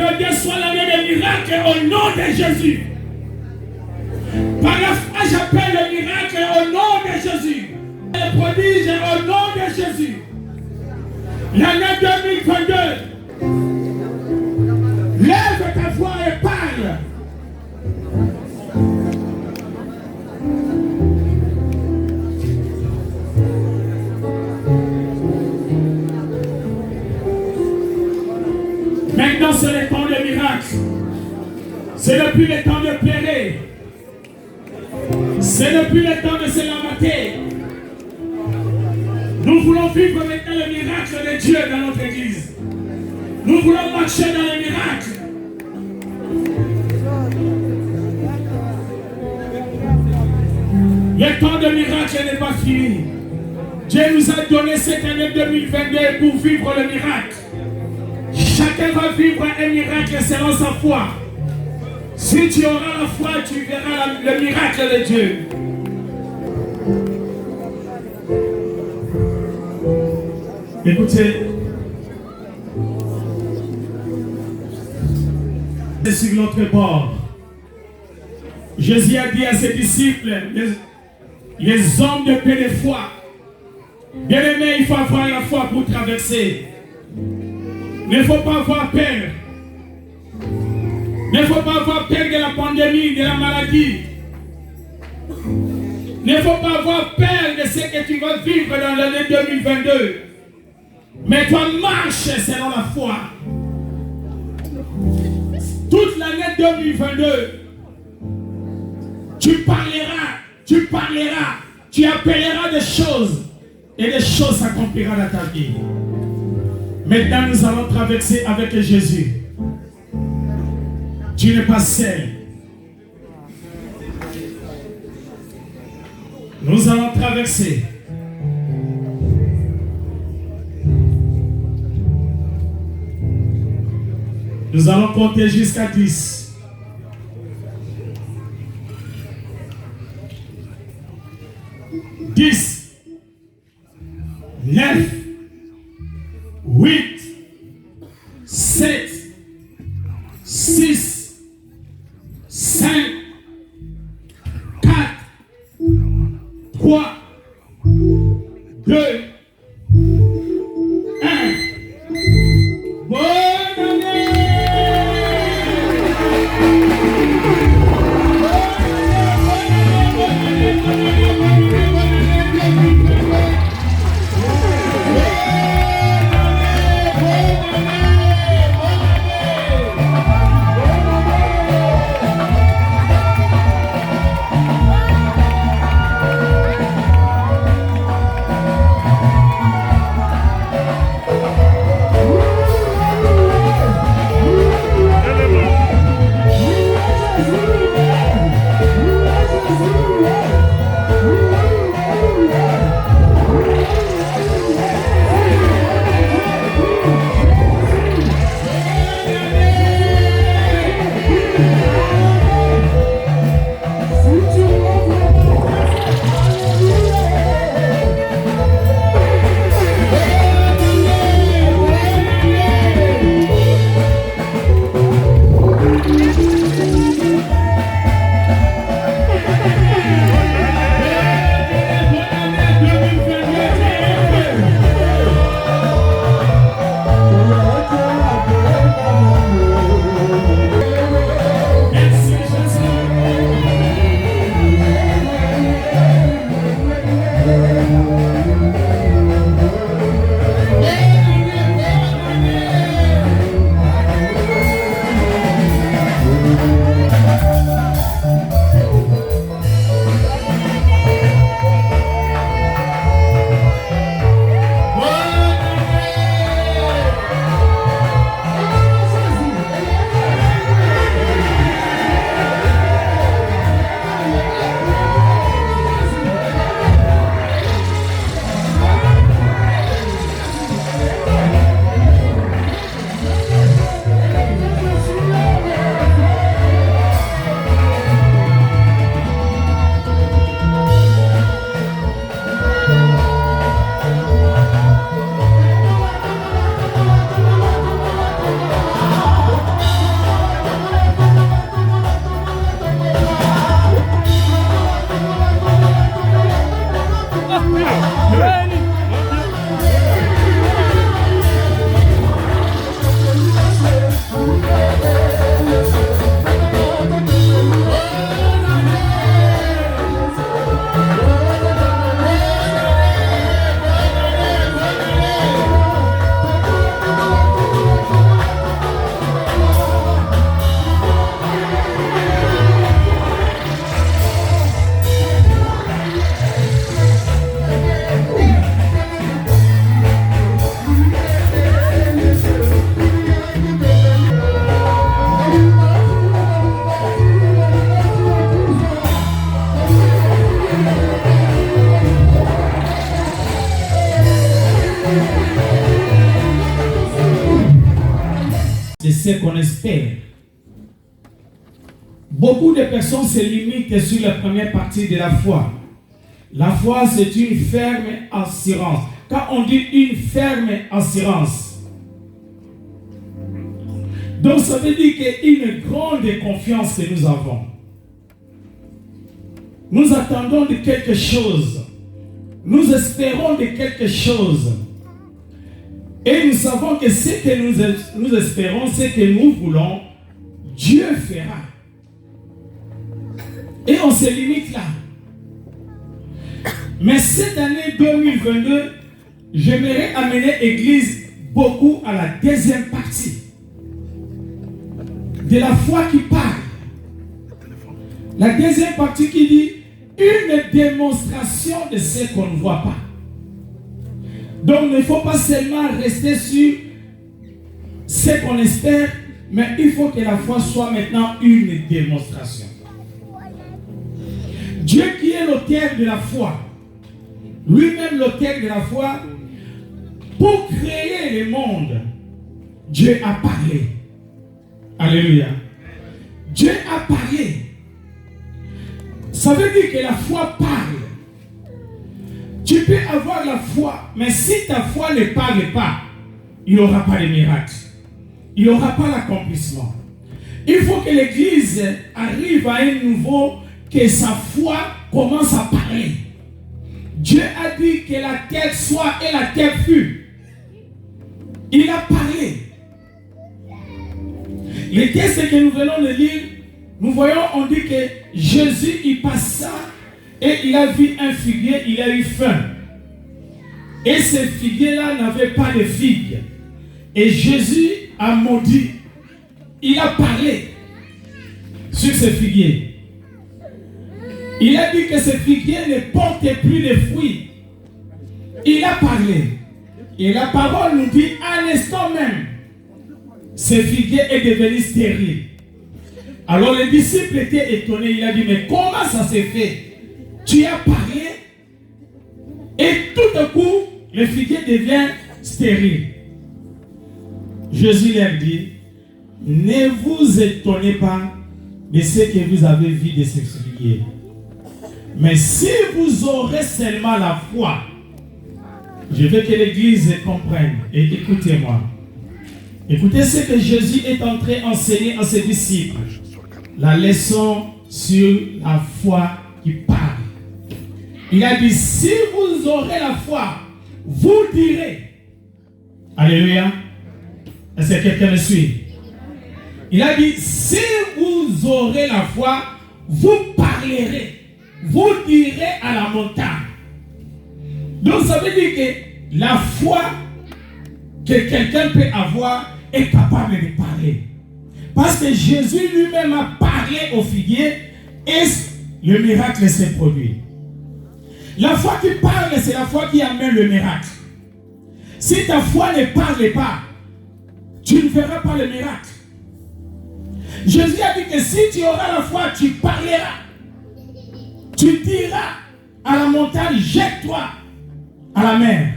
2022 soit l'année des miracles au nom de Jésus. Par la foi, j'appelle le miracle au nom de Jésus. Le prodige au nom de Jésus. L'année 2022. Lève ta voix et parle. Maintenant, c'est le temps de miracle. C'est depuis le temps de pleurer. C'est depuis le temps de se lamenter. Nous voulons vivre maintenant le miracle de Dieu dans notre église. Nous voulons marcher dans les miracles. Le temps de miracle n'est pas fini. Dieu nous a donné cette année 2022 pour vivre le miracle. Chacun va vivre un miracle selon sa foi. Si tu auras la foi, tu verras le miracle de Dieu. Écoutez, sur l'autre bord, Jésus a dit à ses disciples, les hommes de peu de foi, bien aimés, il faut avoir la foi pour traverser. Il ne faut pas avoir peur. Il ne faut pas avoir peur de la pandémie, de la maladie. Il ne faut pas avoir peur de ce que tu vas vivre dans l'année 2022. Mais toi, marche selon la foi. Toute l'année 2022, tu parleras, tu appelleras des choses et des choses s'accompliront dans ta vie. Maintenant, nous allons traverser avec Jésus. Tu n'es pas seul. Nous allons traverser. Nous allons compter jusqu'à 10. Dix, 9, 8, 7, 6, 5, 4, 3, 2, 1. Bonne année! ce qu'on espère. Beaucoup de personnes se limitent sur la première partie de la foi. La foi, c'est une ferme assurance. Quand on dit une ferme assurance, donc ça veut dire qu'il y a une grande confiance que nous avons. Nous attendons de quelque chose. Nous espérons de quelque chose. Et nous savons que ce que nous espérons, ce que nous voulons, Dieu fera. Et on se limite là. Mais cette année 2022, j'aimerais amener l'Église beaucoup à la deuxième partie de la foi qui parle. La deuxième partie qui dit une démonstration de ce qu'on ne voit pas. Donc il ne faut pas seulement rester sur ce qu'on espère, mais il faut que la foi soit maintenant une démonstration. Dieu qui est l'auteur de la foi, lui-même l'auteur de la foi, pour créer le monde, Dieu a parlé. Alléluia. Dieu a parlé. Ça veut dire que la foi parle. Tu peux avoir la foi, mais si ta foi ne parle pas, il n'y aura pas de miracle. Il n'y aura pas l'accomplissement. Il faut que l'Église arrive à un niveau que sa foi commence à parler. Dieu a dit que la terre soit et la terre fut. Il a parlé. Les textes que nous venons de lire, nous voyons, on dit que Jésus, il passa et il a vu un figuier, il a eu faim. Et ce figuier-là n'avait pas de figues. Et Jésus a maudit. Il a parlé sur ce figuier. Il a dit que ce figuier ne portait plus de fruits. Il a parlé. Et la parole nous dit, à l'instant même, ce figuier est devenu stérile. Alors les disciples étaient étonnés. Il a dit, mais comment ça s'est fait? Tu as parlé et tout à coup, le figuier devient stérile. Jésus leur dit, ne vous étonnez pas de ce que vous avez vu de ce figuier. Mais si vous aurez seulement la foi, je veux que l'Église comprenne. Et écoutez-moi. Écoutez ce que Jésus est en train d'enseigner à ses disciples. La leçon sur la foi qui parle. Il a dit, si vous aurez la foi, vous direz. Alléluia. Est-ce que quelqu'un me suit? Il a dit, si vous aurez la foi, vous parlerez. Vous direz à la montagne. Donc ça veut dire que la foi que quelqu'un peut avoir est capable de parler. Parce que Jésus lui-même a parlé au figuier et le miracle s'est produit. La foi qui parle, c'est la foi qui amène le miracle. Si ta foi ne parle pas, tu ne verras pas le miracle. Jésus a dit que si tu auras la foi, tu parleras. Tu diras à la montagne, jette-toi à la mer.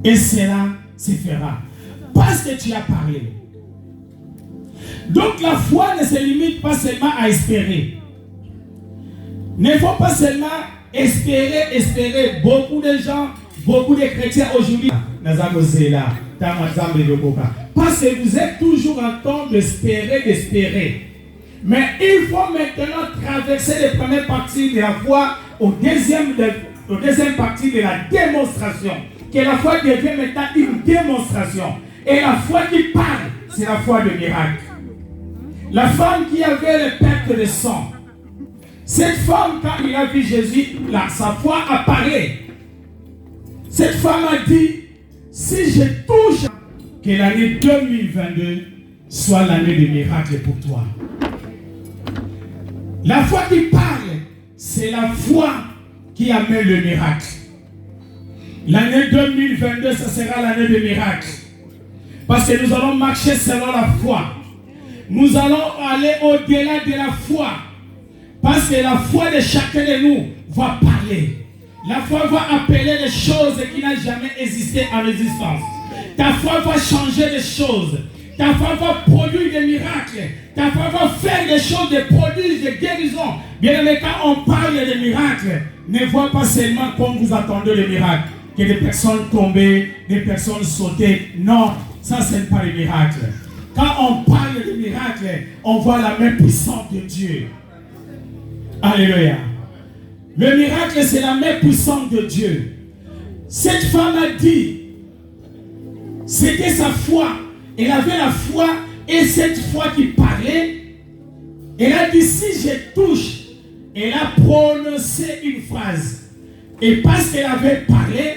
Et cela se fera. Parce que tu as parlé. Donc la foi ne se limite pas seulement à espérer. Ne faut pas seulement espérer. Beaucoup de gens, beaucoup de chrétiens aujourd'hui, parce que vous êtes toujours en train d'espérer. Mais il faut maintenant traverser les premières parties de la foi aux deuxième partie de la démonstration. Que la foi devient maintenant une démonstration. Et la foi qui parle, c'est la foi de miracle. La femme qui avait le perte de sang. Cette femme, quand il a vu Jésus, là, sa foi a parlé. Cette femme a dit, si je touche, que l'année 2022 soit l'année de miracle pour toi. La foi qui parle, c'est la foi qui amène le miracle. L'année 2022, ce sera l'année de miracle. Parce que nous allons marcher selon la foi. Nous allons aller au-delà de la foi. Parce que la foi de chacun de nous va parler. La foi va appeler les choses qui n'ont jamais existé en existence. Ta foi va changer les choses. Ta femme va produire des miracles. Ta femme va faire des choses, des produits, des guérisons. Bien aimé, quand on parle de miracles, ne vois pas seulement comme vous attendez les miracles, que des personnes tombaient, des personnes sautaient. Non, ça ce n'est pas les miracles. Quand on parle de miracles, on voit la main puissante de Dieu. Alléluia. Le miracle, c'est la main puissante de Dieu. Cette femme a dit, c'était sa foi. Elle avait la foi et cette foi qui parlait. Elle a dit, si je touche, elle a prononcé une phrase. Et parce qu'elle avait parlé,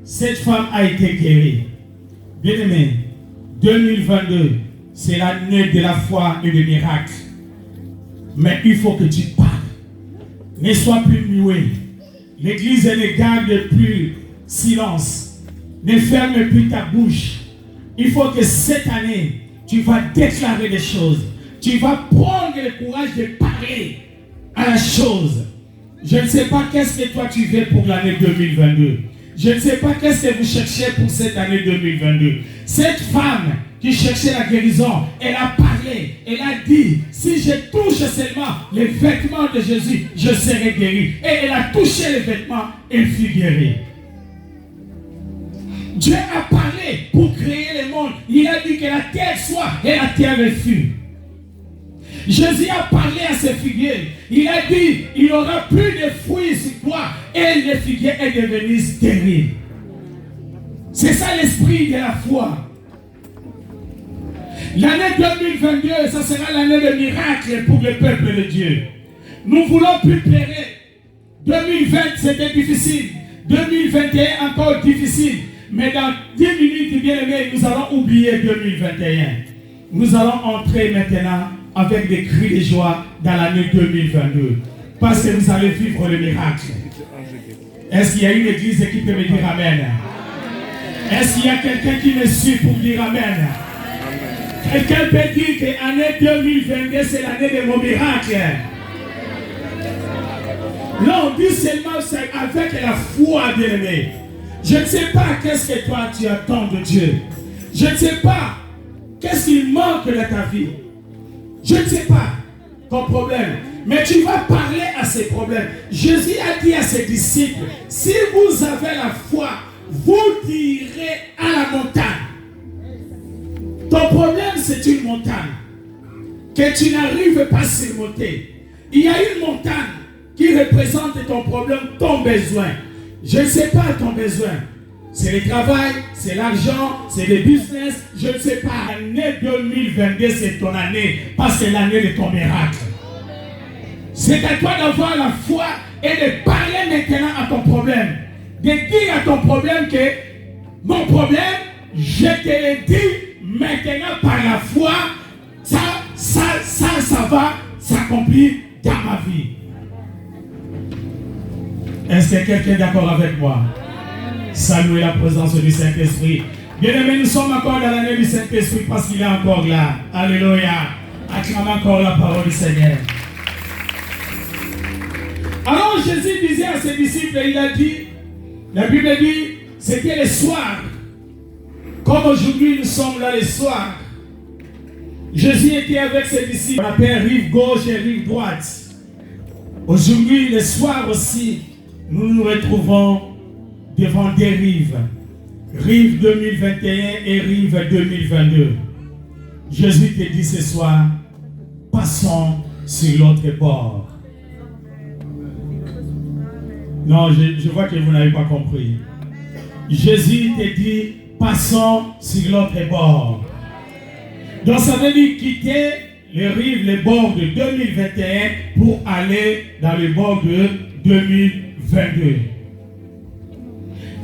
cette femme a été guérie. Bien-aimé, 2022, c'est l'année de la foi et des miracles. Mais il faut que tu parles. Ne sois plus muet. L'église ne garde plus silence. Ne ferme plus ta bouche. Il faut que cette année, tu vas déclarer des choses. Tu vas prendre le courage de parler à la chose. Je ne sais pas qu'est-ce que toi tu veux pour l'année 2022. Je ne sais pas qu'est-ce que vous cherchez pour cette année 2022. Cette femme qui cherchait la guérison, elle a parlé, elle a dit, si je touche seulement les vêtements de Jésus, je serai guéri. Et elle a touché les vêtements, elle fut guérie. Dieu a parlé pour créer le monde. Il a dit que la terre soit et la terre fut. Jésus a parlé à ses figuiers. Il a dit, il n'y aura plus de fruits sur toi. Et les figuiers est devenu stérile. C'est ça l'esprit de la foi. L'année 2022, ça sera l'année de miracle pour le peuple de Dieu. Nous voulons plus pleurer. 2020, c'était difficile. 2021, encore difficile. Mais dans 10 minutes, bien aimé, nous allons oublier 2021. Nous allons entrer maintenant avec des cris de joie dans l'année 2022. Parce que vous allez vivre le miracle. Est-ce qu'il y a une église qui peut me dire Amen? Est-ce qu'il y a quelqu'un qui me suit pour dire Amen? Quelqu'un peut dire que l'année 2022, c'est l'année de mon miracle. Là, on dit seulement avec la foi, bien aimé. Je ne sais pas qu'est-ce que toi tu attends de Dieu. Je ne sais pas qu'est-ce qu'il manque de ta vie. Je ne sais pas ton problème. Mais tu vas parler à ces problèmes. Jésus a dit à ses disciples, si vous avez la foi, vous direz à la montagne. Ton problème, c'est une montagne que tu n'arrives pas à surmonter. Il y a une montagne qui représente ton problème, ton besoin. Je ne sais pas ton besoin. C'est le travail, c'est l'argent, c'est le business. Je ne sais pas. L'année 2022, c'est ton année. Parce que c'est l'année de ton miracle. C'est à toi d'avoir la foi et de parler maintenant à ton problème. De dire à ton problème que mon problème, je te l'ai dit maintenant par la foi, ça va s'accomplir dans ma vie. Est-ce que quelqu'un est d'accord avec moi? Saluez la présence du Saint-Esprit. Bien aimé, nous sommes encore dans l'année du Saint-Esprit parce qu'il est encore là. Alléluia. Acclame encore la parole du Seigneur. Alors Jésus disait à ses disciples, il a dit, la Bible dit, c'était le soir. Comme aujourd'hui nous sommes là le soir. Jésus était avec ses disciples. On appelle rive gauche et rive droite. Aujourd'hui, le soir aussi, nous nous retrouvons devant des rives. Rive 2021 et rive 2022. Jésus te dit ce soir, passons sur l'autre bord. Non, je vois que vous n'avez pas compris. Jésus te dit, passons sur l'autre bord. Donc ça veut dire quitter les bords de 2021 pour aller dans les bords de 2022.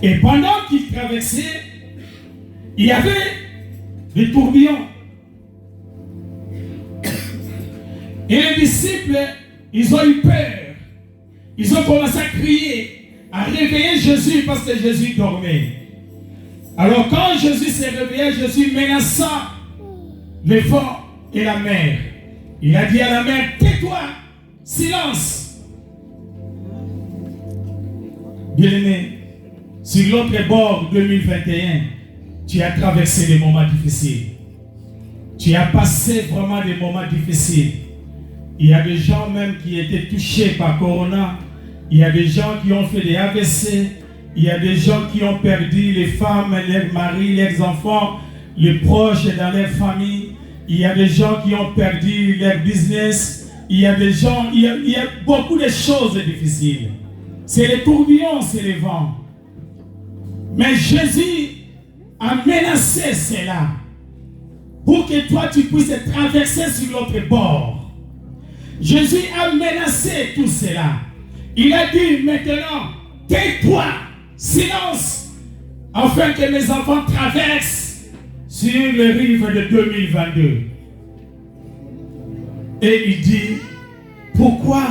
Et pendant qu'il traversait, il y avait des tourbillons. Et les disciples, ils ont eu peur. Ils ont commencé à crier, à réveiller Jésus parce que Jésus dormait. Alors quand Jésus s'est réveillé, Jésus menaçant le vent et la mer. Il a dit à la mer, tais-toi, silence. Bien-aimé, sur l'autre bord 2021, tu as traversé des moments difficiles. Tu as passé vraiment des moments difficiles. Il y a des gens même qui étaient touchés par Corona. Il y a des gens qui ont fait des AVC. Il y a des gens qui ont perdu les femmes, les maris, les enfants, les proches dans leur famille. Il y a des gens qui ont perdu leur business. Il y a des gens, il y a beaucoup de choses difficiles. C'est les tourbillons, c'est les vents. Mais Jésus a menacé cela pour que toi tu puisses traverser sur l'autre bord. Jésus a menacé tout cela. Il a dit maintenant, tais-toi, silence, afin que mes enfants traversent sur les rives de 2022. Et il dit, pourquoi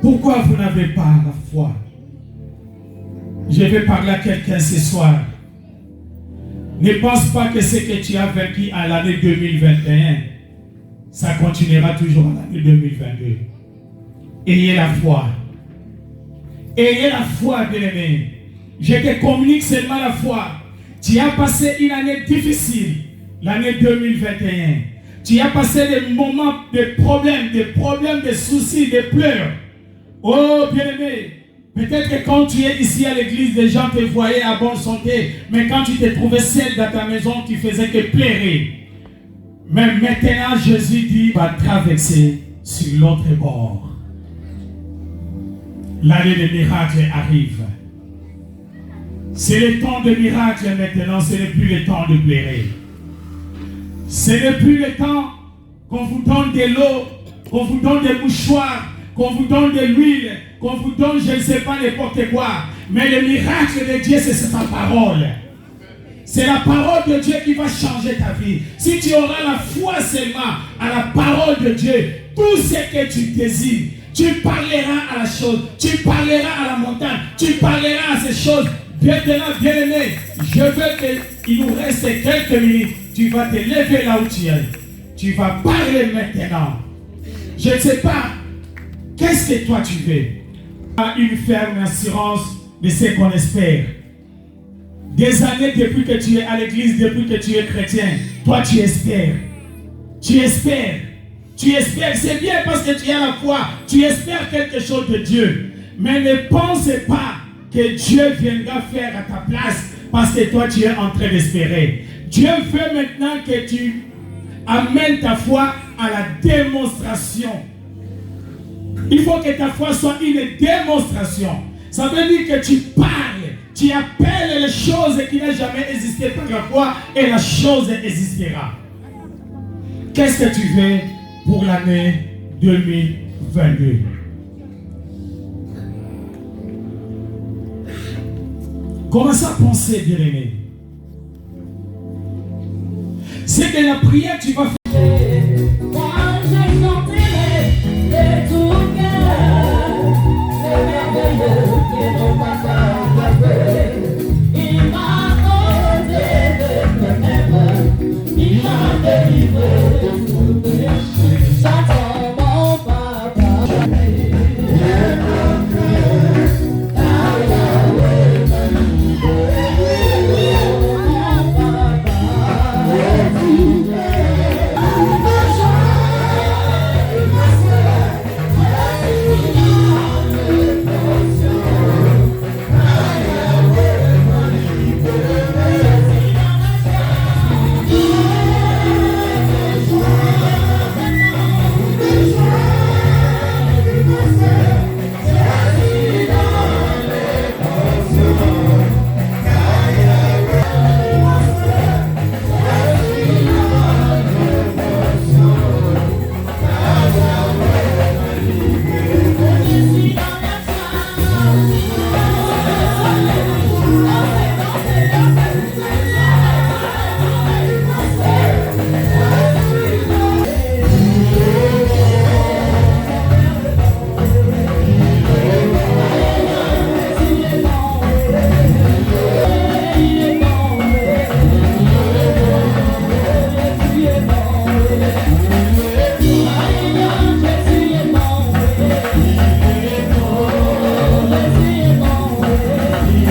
vous n'avez pas la foi? Je vais parler à quelqu'un ce soir. Ne pense pas que ce que tu as vécu à l'année 2021, ça continuera toujours à l'année 2022. Ayez la foi. Ayez la foi, bien-aimé. Je te communique seulement la foi. Tu as passé une année difficile, l'année 2021. Tu as passé des moments de problèmes, de soucis, de pleurs. Oh, bien-aimé, peut-être que quand tu es ici à l'église, les gens te voyaient à bonne santé, mais quand tu te trouvais seul dans ta maison, tu faisais que pleurer. Mais maintenant, Jésus dit, va traverser sur l'autre bord. L'année des miracles arrive. C'est le temps de miracles maintenant, ce n'est plus le temps de pleurer. Ce n'est plus le temps qu'on vous donne de l'eau, qu'on vous donne des mouchoirs, qu'on vous donne de l'huile, qu'on vous donne je ne sais pas n'importe quoi. Mais le miracle de Dieu, c'est sa parole. C'est la parole de Dieu qui va changer ta vie. Si tu auras la foi seulement à la parole de Dieu, tout ce que tu désires, tu parleras à la chose, tu parleras à la montagne, tu parleras à ces choses. Maintenant, bien-aimé, je veux qu'il nous reste quelques minutes. Tu vas te lever là où tu es. Tu vas parler maintenant. Je ne sais pas, qu'est-ce que toi tu veux? Une ferme assurance de ce qu'on espère. Des années depuis que tu es à l'église, depuis que tu es chrétien, toi tu espères. Tu espères. Tu espères, c'est bien parce que tu as la foi. Tu espères quelque chose de Dieu. Mais ne pense pas que Dieu viendra faire à ta place parce que toi tu es en train d'espérer. Dieu veut maintenant que tu amènes ta foi à la démonstration. Il faut que ta foi soit une démonstration. Ça veut dire que tu parles, tu appelles les choses qui n'ont jamais existé par la foi et la chose existera. Qu'est-ce que tu veux pour l'année 2022? Commence à penser, bien-aimé. C'est que la prière, tu vas faire. Moi, j'ai chanté de tout cœur, le merveilleux que mon papa a fait. Il m'a ôté de mes rêves, il m'a délivré de tout.